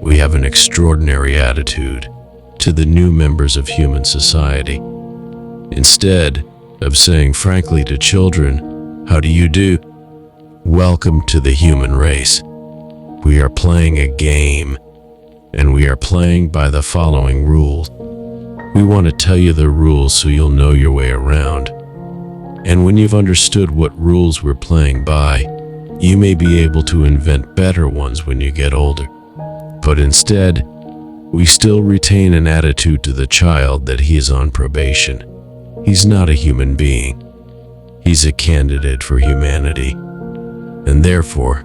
we have an extraordinary attitude to the new members of human society. Instead of saying frankly to children, "How do you do? Welcome to the human race. We are playing a game, and we are playing by the following rules. We want to tell you the rules so you'll know your way around. And when you've understood what rules we're playing by, you may be able to invent better ones when you get older." But instead, we still retain an attitude to the child that he is on probation. He's not a human being. He's a candidate for humanity. And therefore,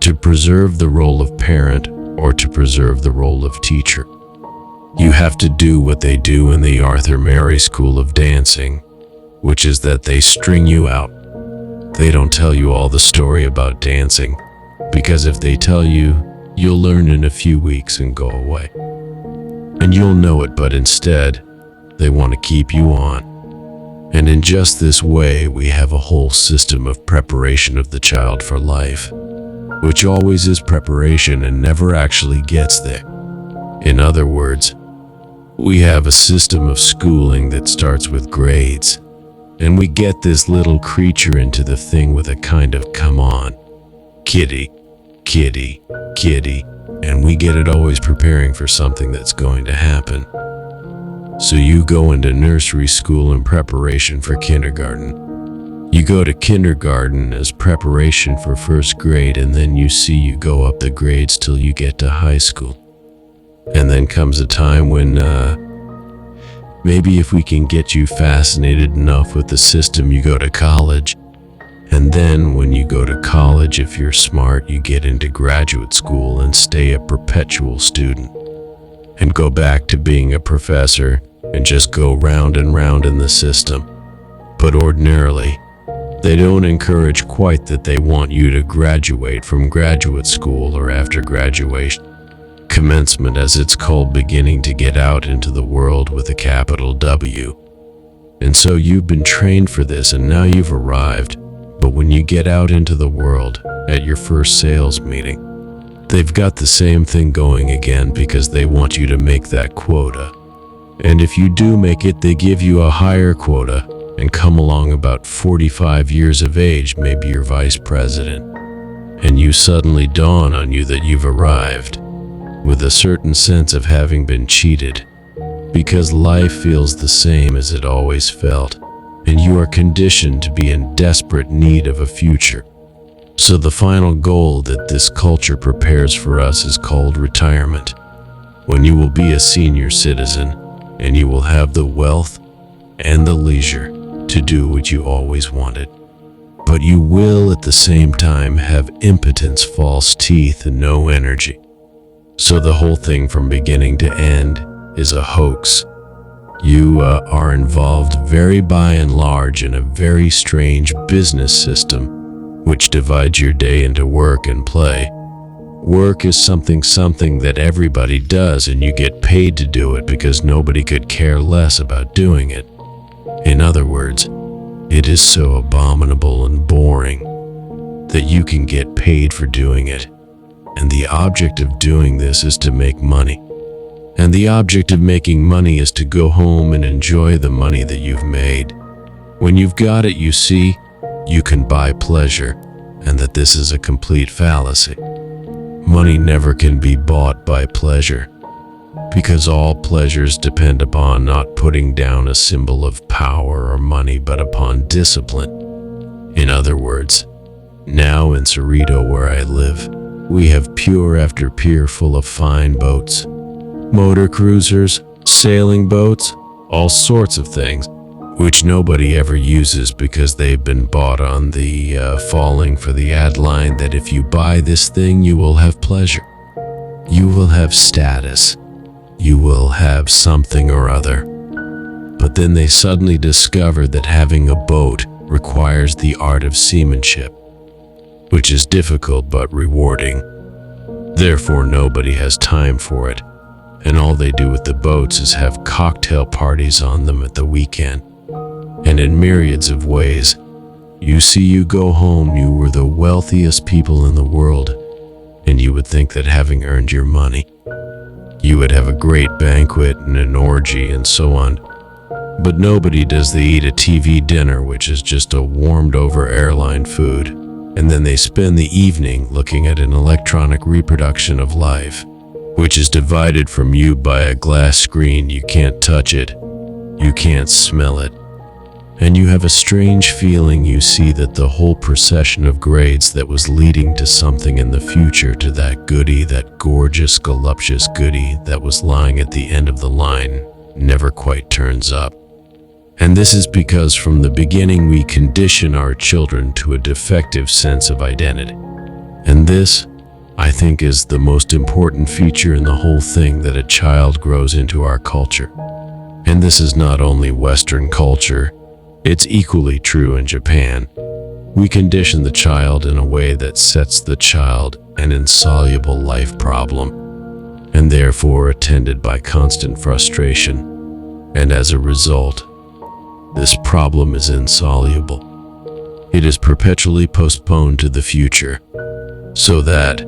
to preserve the role of parent or to preserve the role of teacher, you have to do what they do in the Arthur Mary School of Dancing, which is that they string you out. They don't tell you all the story about dancing, because if they tell you, you'll learn in a few weeks and go away. And you'll know it, but instead, they want to keep you on. And in just this way, we have a whole system of preparation of the child for life, which always is preparation and never actually gets there. In other words, we have a system of schooling that starts with grades, and we get this little creature into the thing with a kind of "come on, kitty, kitty, kitty," and we get it always preparing for something that's going to happen. So you go into nursery school in preparation for kindergarten. You go to kindergarten as preparation for first grade, and then you go up the grades till you get to high school. And then comes a time when maybe if we can get you fascinated enough with the system, you go to college. And then when you go to college, if you're smart, you get into graduate school and stay a perpetual student and go back to being a professor and just go round and round in the system. But ordinarily, they don't encourage quite that. They want you to graduate from graduate school or after graduation. Commencement, as it's called, beginning to get out into the world with a capital W. And so you've been trained for this, and now you've arrived. But when you get out into the world at your first sales meeting, they've got the same thing going again, because they want you to make that quota. And if you do make it, they give you a higher quota and come along about 45 years of age, maybe you're vice president. And you suddenly dawn on you that you've arrived with a certain sense of having been cheated, because life feels the same as it always felt, and you are conditioned to be in desperate need of a future. So the final goal that this culture prepares for us is called retirement, when you will be a senior citizen and you will have the wealth and the leisure to do what you always wanted. But you will at the same time have impotence, false teeth, and no energy. So the whole thing from beginning to end is a hoax. You are involved very by and large in a very strange business system which divides your day into work and play. Work is something that everybody does, and you get paid to do it because nobody could care less about doing it. In other words, it is so abominable and boring that you can get paid for doing it. And the object of doing this is to make money. And the object of making money is to go home and enjoy the money that you've made. When you've got it, you see, you can buy pleasure, and that this is a complete fallacy. Money never can be bought by pleasure, because all pleasures depend upon not putting down a symbol of power or money, but upon discipline. In other words, now in Cerrito, where I live, we have pier after pier full of fine boats, motor cruisers, sailing boats, all sorts of things, which nobody ever uses because they've been bought on the falling for the ad line that if you buy this thing, you will have pleasure. You will have status. You will have something or other. But then they suddenly discover that having a boat requires the art of seamanship, which is difficult but rewarding. Therefore, nobody has time for it, and all they do with the boats is have cocktail parties on them at the weekend. And in myriads of ways, you go home, you were the wealthiest people in the world, and you would think that having earned your money, You would have a great banquet and an orgy and so on. But nobody does. They eat a TV dinner, which is just a warmed over airline food, and then they spend the evening looking at an electronic reproduction of life, which is divided from you by a glass screen. You can't touch it, you can't smell it, and you have a strange feeling. You see that the whole procession of grades that was leading to something in the future, to that goodie, that gorgeous, voluptuous goodie that was lying at the end of the line, never quite turns up. And this is because from the beginning we condition our children to a defective sense of identity. And this, I think, is the most important feature in the whole thing, that a child grows into our culture. And this is not only Western culture, it's equally true in Japan. We condition the child in a way that sets the child an insoluble life problem, and therefore attended by constant frustration. And as a result, this problem is insoluble. It is perpetually postponed to the future, so that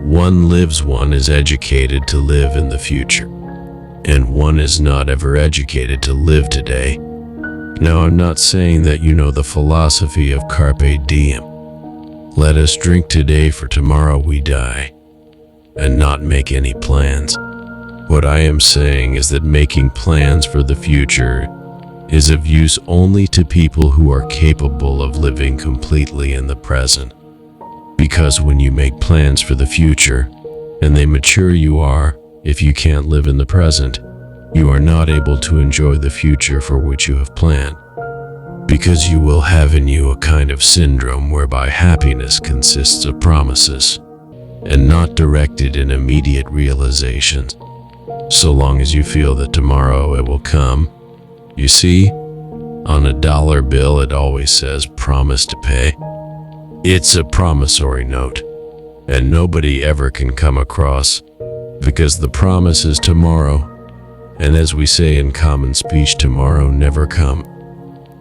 one is educated to live in the future, and one is not ever educated to live today. Now, I'm not saying that you know the philosophy of carpe diem. Let us drink today, for tomorrow we die, and not make any plans. What I am saying is that making plans for the future is of use only to people who are capable of living completely in the present. Because when you make plans for the future, and they mature, if you can't live in the present, you are not able to enjoy the future for which you have planned. Because you will have in you a kind of syndrome whereby happiness consists of promises, and not directed in immediate realizations. So long as you feel that tomorrow it will come. You see, on a dollar bill it always says promise to pay. It's a promissory note, and nobody ever can come across, because the promise is tomorrow, and as we say in common speech, tomorrow never come.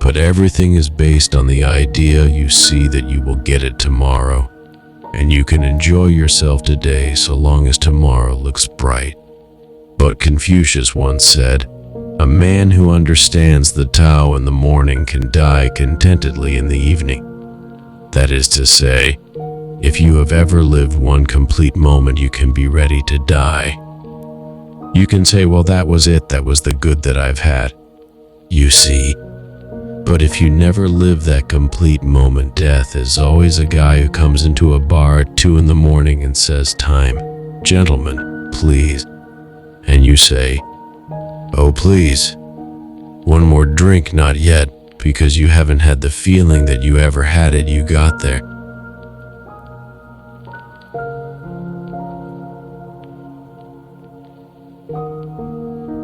But everything is based on the idea you see that you will get it tomorrow, and you can enjoy yourself today so long as tomorrow looks bright. But Confucius once said, "A man who understands the Tao in the morning can die contentedly in the evening." That is to say, if you have ever lived one complete moment, you can be ready to die. You can say, well, that was it, that was the good that I've had. You see? But if you never live that complete moment, death is always a guy who comes into a bar at 2 a.m. and says, "Time, gentlemen, please." And you say, "Oh, please, one more drink." Not yet, because you haven't had the feeling that you ever had it. You got there.